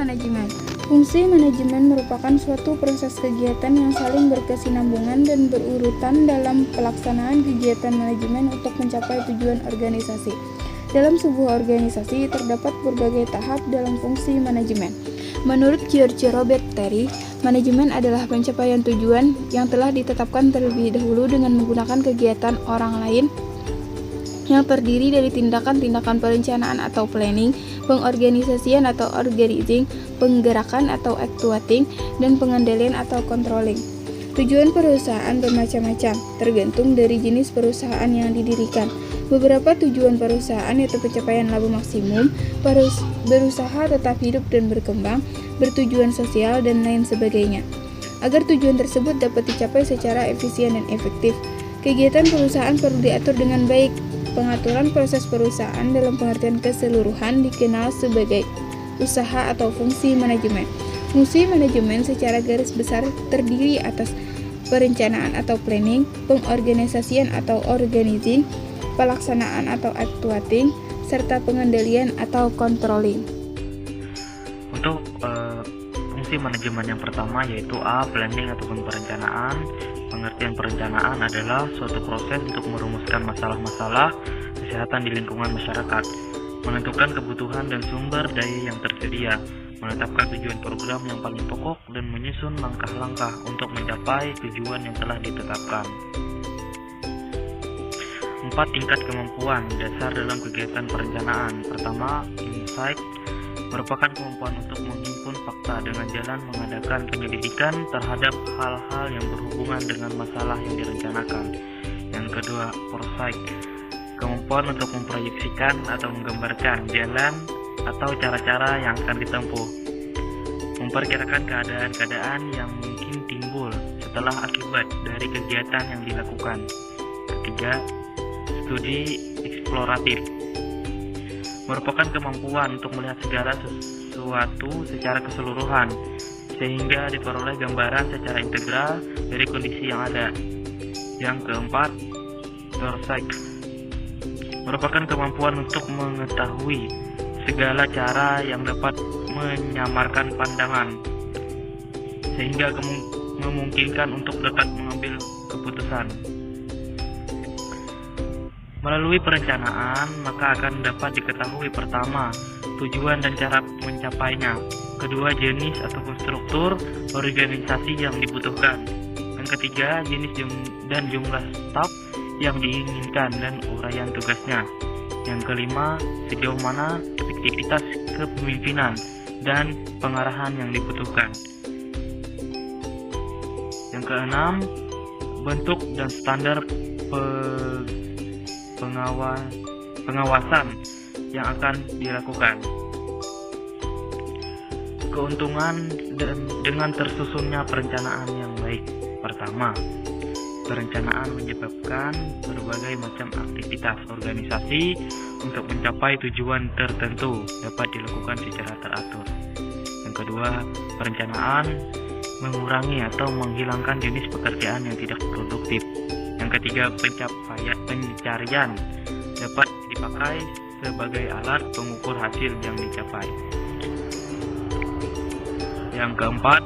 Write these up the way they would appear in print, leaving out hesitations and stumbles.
manajemen. Fungsi manajemen merupakan suatu proses kegiatan yang saling berkesinambungan dan berurutan dalam pelaksanaan kegiatan manajemen untuk mencapai tujuan organisasi. Dalam sebuah organisasi terdapat berbagai tahap dalam fungsi manajemen. Menurut George Robert Terry, manajemen adalah pencapaian tujuan yang telah ditetapkan terlebih dahulu dengan menggunakan kegiatan orang lain yang terdiri dari tindakan-tindakan perencanaan atau planning, pengorganisasian atau organizing, penggerakan atau actuating, dan pengendalian atau controlling. Tujuan perusahaan bermacam-macam, tergantung dari jenis perusahaan yang didirikan. Beberapa tujuan perusahaan yaitu pencapaian laba maksimum, berusaha tetap hidup dan berkembang, bertujuan sosial, dan lain sebagainya. Agar tujuan tersebut dapat dicapai secara efisien dan efektif, kegiatan perusahaan perlu diatur dengan baik. Pengaturan proses perusahaan dalam pengertian keseluruhan dikenal sebagai usaha atau fungsi manajemen. Fungsi manajemen secara garis besar terdiri atas perencanaan atau planning, pengorganisasian atau organizing, pelaksanaan atau actuating, serta pengendalian atau controlling. Untuk fungsi manajemen yang pertama yaitu A. Planning ataupun perencanaan. Pengertian perencanaan adalah suatu proses untuk merumuskan masalah-masalah kesehatan di lingkungan masyarakat, menentukan kebutuhan dan sumber daya yang tersedia, menetapkan tujuan program yang paling pokok, dan menyusun langkah-langkah untuk mencapai tujuan yang telah ditetapkan. 4. Tingkat kemampuan dasar dalam kegiatan perencanaan. Pertama, insight merupakan kemampuan untuk menghimpun fakta dengan jalan mengadakan penyelidikan terhadap hal-hal yang berhubungan dengan masalah yang direncanakan. Yang kedua, foresight, kemampuan untuk memproyeksikan atau menggambarkan jalan atau cara-cara yang akan ditempuh, memperkirakan keadaan-keadaan yang mungkin timbul setelah akibat dari kegiatan yang dilakukan. Ketiga, studi eksploratif merupakan kemampuan untuk melihat segala sesuatu secara keseluruhan sehingga diperoleh gambaran secara integral dari kondisi yang ada. Yang keempat, foresight merupakan kemampuan untuk mengetahui segala cara yang dapat menyamarkan pandangan sehingga memungkinkan untuk dapat mengambil keputusan. Melalui perencanaan, maka akan dapat diketahui pertama, tujuan dan cara mencapainya. Kedua, jenis ataupun struktur organisasi yang dibutuhkan. Yang ketiga, jenis dan jumlah staf yang diinginkan dan uraian tugasnya. Yang kelima, sejauh mana efektivitas kepemimpinan dan pengarahan yang dibutuhkan. Yang keenam, bentuk dan standar pengawasan yang akan dilakukan. Keuntungan dengan tersusunnya perencanaan yang baik. Pertama, perencanaan menyebabkan berbagai macam aktivitas organisasi untuk mencapai tujuan tertentu dapat dilakukan secara teratur. Yang kedua, perencanaan mengurangi atau menghilangkan jenis pekerjaan yang tidak produktif. Yang ketiga, pencarian dapat dipakai sebagai alat pengukur hasil yang dicapai. Yang keempat,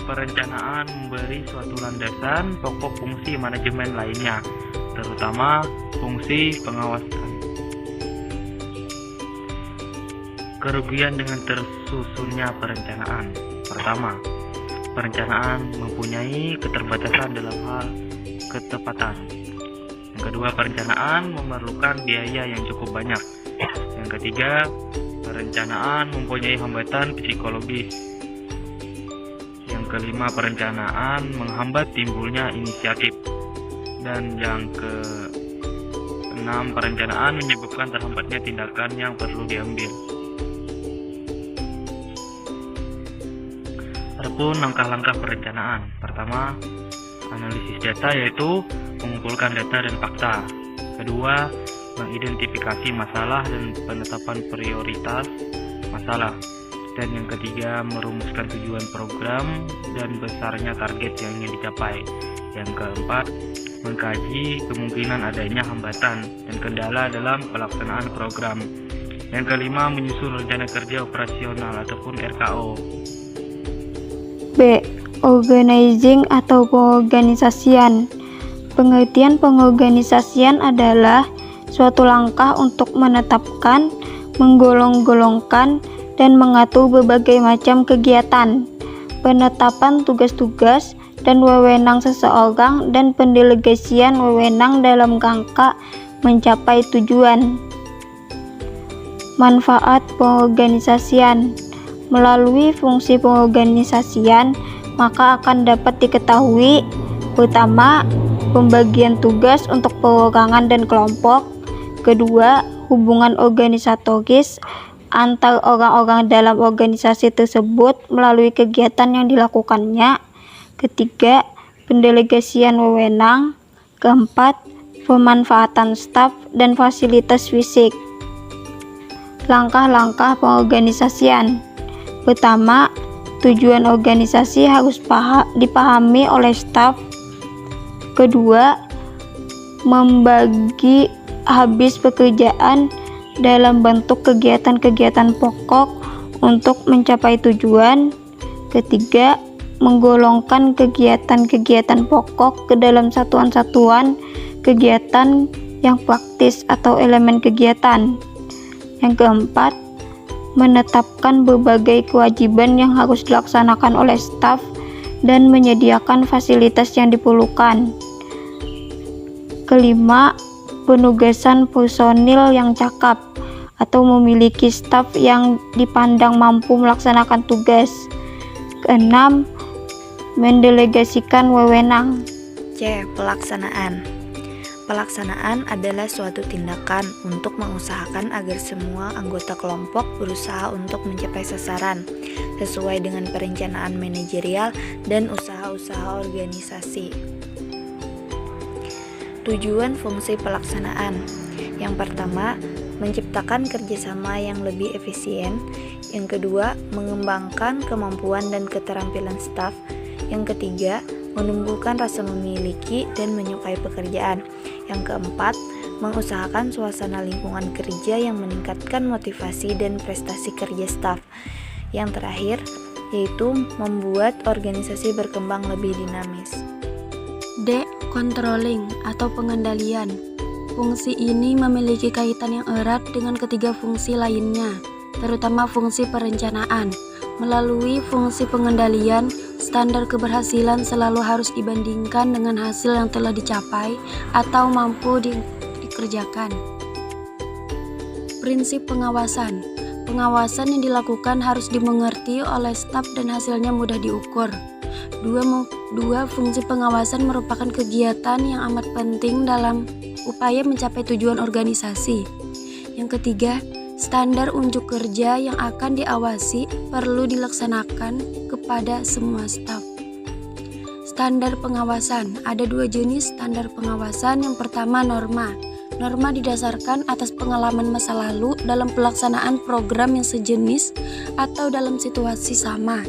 perencanaan memberi suatu landasan pokok fungsi manajemen lainnya, terutama fungsi pengawasan. Kerugian dengan tersusunnya perencanaan. Pertama, perencanaan mempunyai keterbatasan dalam hal ketepatan. Yang kedua, perencanaan memerlukan biaya yang cukup banyak. Yang ketiga, perencanaan mempunyai hambatan psikologis. Yang kelima, perencanaan menghambat timbulnya inisiatif. Dan yang keenam, perencanaan menyebabkan terhambatnya tindakan yang perlu diambil. Adapun langkah-langkah perencanaan. Pertama, analisis data, yaitu mengumpulkan data dan fakta. Kedua, mengidentifikasi masalah dan penetapan prioritas masalah. Dan yang ketiga, merumuskan tujuan program dan besarnya target yang ingin dicapai. Yang keempat, mengkaji kemungkinan adanya hambatan dan kendala dalam pelaksanaan program. Yang kelima, menyusun rencana kerja operasional ataupun RKO. B. Organizing atau pengorganisasian. Pengertian pengorganisasian adalah suatu langkah untuk menetapkan, menggolong-golongkan, dan mengatur berbagai macam kegiatan, penetapan tugas-tugas dan wewenang seseorang, dan pendelegasian wewenang dalam rangka mencapai tujuan. Manfaat pengorganisasian. Melalui fungsi pengorganisasian, maka akan dapat diketahui pertama, pembagian tugas untuk perorangan dan kelompok. Kedua, hubungan organisatoris antar orang-orang dalam organisasi tersebut melalui kegiatan yang dilakukannya. Ketiga, pendelegasian wewenang. Keempat, pemanfaatan staf dan fasilitas fisik. Langkah-langkah pengorganisasian. Pertama, tujuan organisasi harus dipahami oleh staf. Kedua, membagi habis pekerjaan dalam bentuk kegiatan-kegiatan pokok untuk mencapai tujuan. Ketiga, menggolongkan kegiatan-kegiatan pokok ke dalam satuan-satuan kegiatan yang praktis atau elemen kegiatan. Yang keempat, menetapkan berbagai kewajiban yang harus dilaksanakan oleh staf dan menyediakan fasilitas yang diperlukan. Kelima, penugasan personil yang cakap atau memiliki staf yang dipandang mampu melaksanakan tugas. Keenam, mendelegasikan wewenang. C. Pelaksanaan. Pelaksanaan adalah suatu tindakan untuk mengusahakan agar semua anggota kelompok berusaha untuk mencapai sasaran sesuai dengan perencanaan manajerial dan usaha-usaha organisasi. Tujuan fungsi pelaksanaan. Yang pertama, menciptakan kerjasama yang lebih efisien. Yang kedua, mengembangkan kemampuan dan keterampilan staf. Yang ketiga, menumbuhkan rasa memiliki dan menyukai pekerjaan. Yang keempat, mengusahakan suasana lingkungan kerja yang meningkatkan motivasi dan prestasi kerja staf. Yang terakhir, yaitu membuat organisasi berkembang lebih dinamis. D. Controlling atau pengendalian. Fungsi ini memiliki kaitan yang erat dengan ketiga fungsi lainnya, terutama fungsi perencanaan. Melalui fungsi pengendalian, standar keberhasilan selalu harus dibandingkan dengan hasil yang telah dicapai atau mampu dikerjakan. Prinsip pengawasan. Pengawasan yang dilakukan harus dimengerti oleh staf dan hasilnya mudah diukur. Dua, fungsi pengawasan merupakan kegiatan yang amat penting dalam upaya mencapai tujuan organisasi. Yang ketiga, standar unjuk kerja yang akan diawasi perlu dilaksanakan kepada semua staf. Standar pengawasan. Ada dua jenis standar pengawasan. Yang pertama, norma. Norma didasarkan atas pengalaman masa lalu dalam pelaksanaan program yang sejenis atau dalam situasi sama.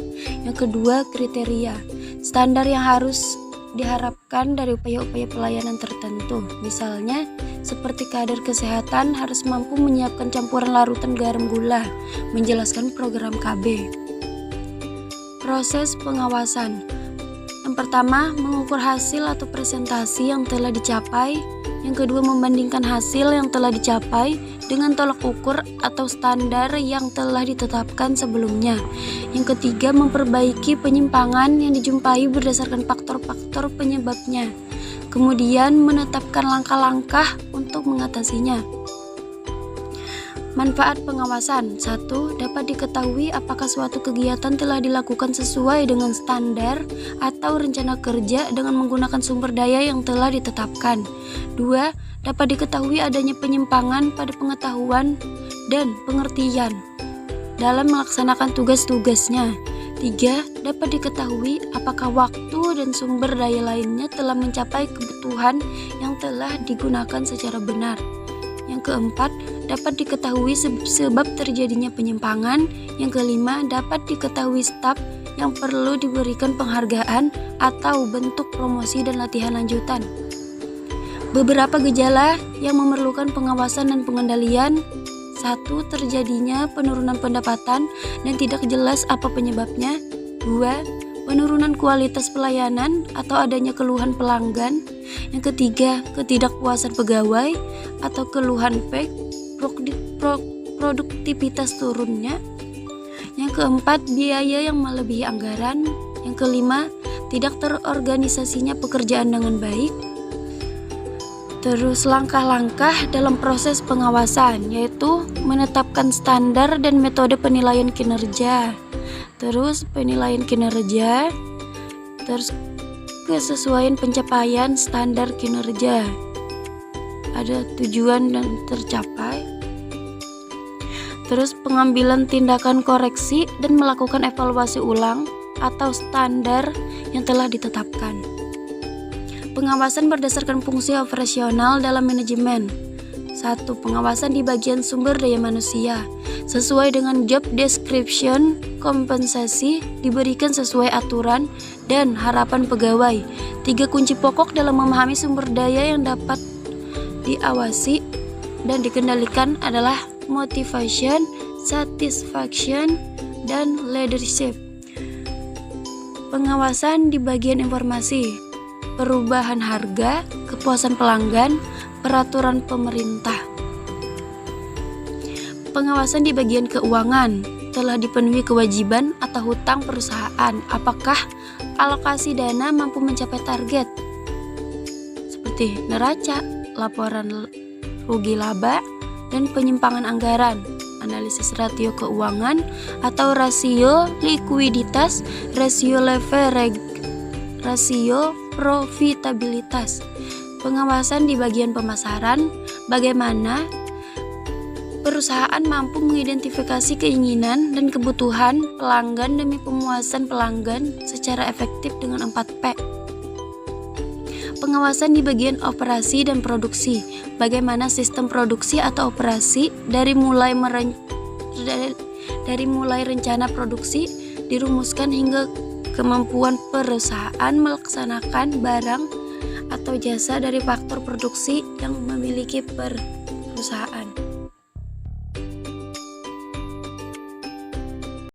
Yang kedua, kriteria. Standar yang harus diharapkan dari upaya-upaya pelayanan tertentu. Misalnya, seperti kader kesehatan harus mampu menyiapkan campuran larutan garam gula, menjelaskan program KB. Proses pengawasan. Yang pertama, mengukur hasil atau presentasi yang telah dicapai. Yang kedua, membandingkan hasil yang telah dicapai dengan tolak ukur atau standar yang telah ditetapkan sebelumnya. Yang ketiga, memperbaiki penyimpangan yang dijumpai berdasarkan faktor-faktor penyebabnya. Kemudian, menetapkan langkah-langkah untuk mengatasinya. Manfaat pengawasan. 1. Dapat diketahui apakah suatu kegiatan telah dilakukan sesuai dengan standar atau rencana kerja dengan menggunakan sumber daya yang telah ditetapkan. 2. Dapat diketahui adanya penyimpangan pada pengetahuan dan pengertian dalam melaksanakan tugas-tugasnya. 3. Dapat diketahui apakah waktu dan sumber daya lainnya telah mencapai kebutuhan yang telah digunakan secara benar. Yang keempat, dapat diketahui sebab terjadinya penyimpangan. Yang kelima, dapat diketahui staf yang perlu diberikan penghargaan atau bentuk promosi dan latihan lanjutan. Beberapa gejala yang memerlukan pengawasan dan pengendalian. 1. Terjadinya penurunan pendapatan dan tidak jelas apa penyebabnya. 2. Penurunan kualitas pelayanan atau adanya keluhan pelanggan. Yang ketiga, ketidakpuasan pegawai atau keluhan produktivitas turunnya. Yang keempat, biaya yang melebihi anggaran. Yang kelima, tidak terorganisasinya pekerjaan dengan baik. Terus langkah-langkah dalam proses pengawasan, yaitu menetapkan standar dan metode penilaian kinerja. Terus penilaian kinerja, terus kesesuaian pencapaian standar kinerja. Ada tujuan dan tercapai. Terus pengambilan tindakan koreksi dan melakukan evaluasi ulang atau standar yang telah ditetapkan. Pengawasan berdasarkan fungsi operasional dalam manajemen. 1. Pengawasan di bagian sumber daya manusia. Sesuai dengan job description, kompensasi diberikan sesuai aturan dan harapan pegawai. 3 kunci pokok dalam memahami sumber daya yang dapat diawasi dan dikendalikan adalah motivation, satisfaction, dan leadership. Pengawasan di bagian informasi. Perubahan harga, kepuasan pelanggan, peraturan pemerintah. Pengawasan di bagian keuangan. Telah dipenuhi kewajiban atau hutang perusahaan. Apakah alokasi dana mampu mencapai target? Seperti neraca, laporan rugi laba, dan penyimpangan anggaran. Analisis rasio keuangan atau rasio likuiditas, rasio leverage, rasio profitabilitas. Pengawasan di bagian pemasaran, bagaimana perusahaan mampu mengidentifikasi keinginan dan kebutuhan pelanggan demi pemuasan pelanggan secara efektif dengan 4P. Pengawasan di bagian operasi dan produksi, bagaimana sistem produksi atau operasi dari mulai rencana produksi dirumuskan hingga kemampuan perusahaan melaksanakan barang atau jasa dari faktor produksi yang memiliki perusahaan.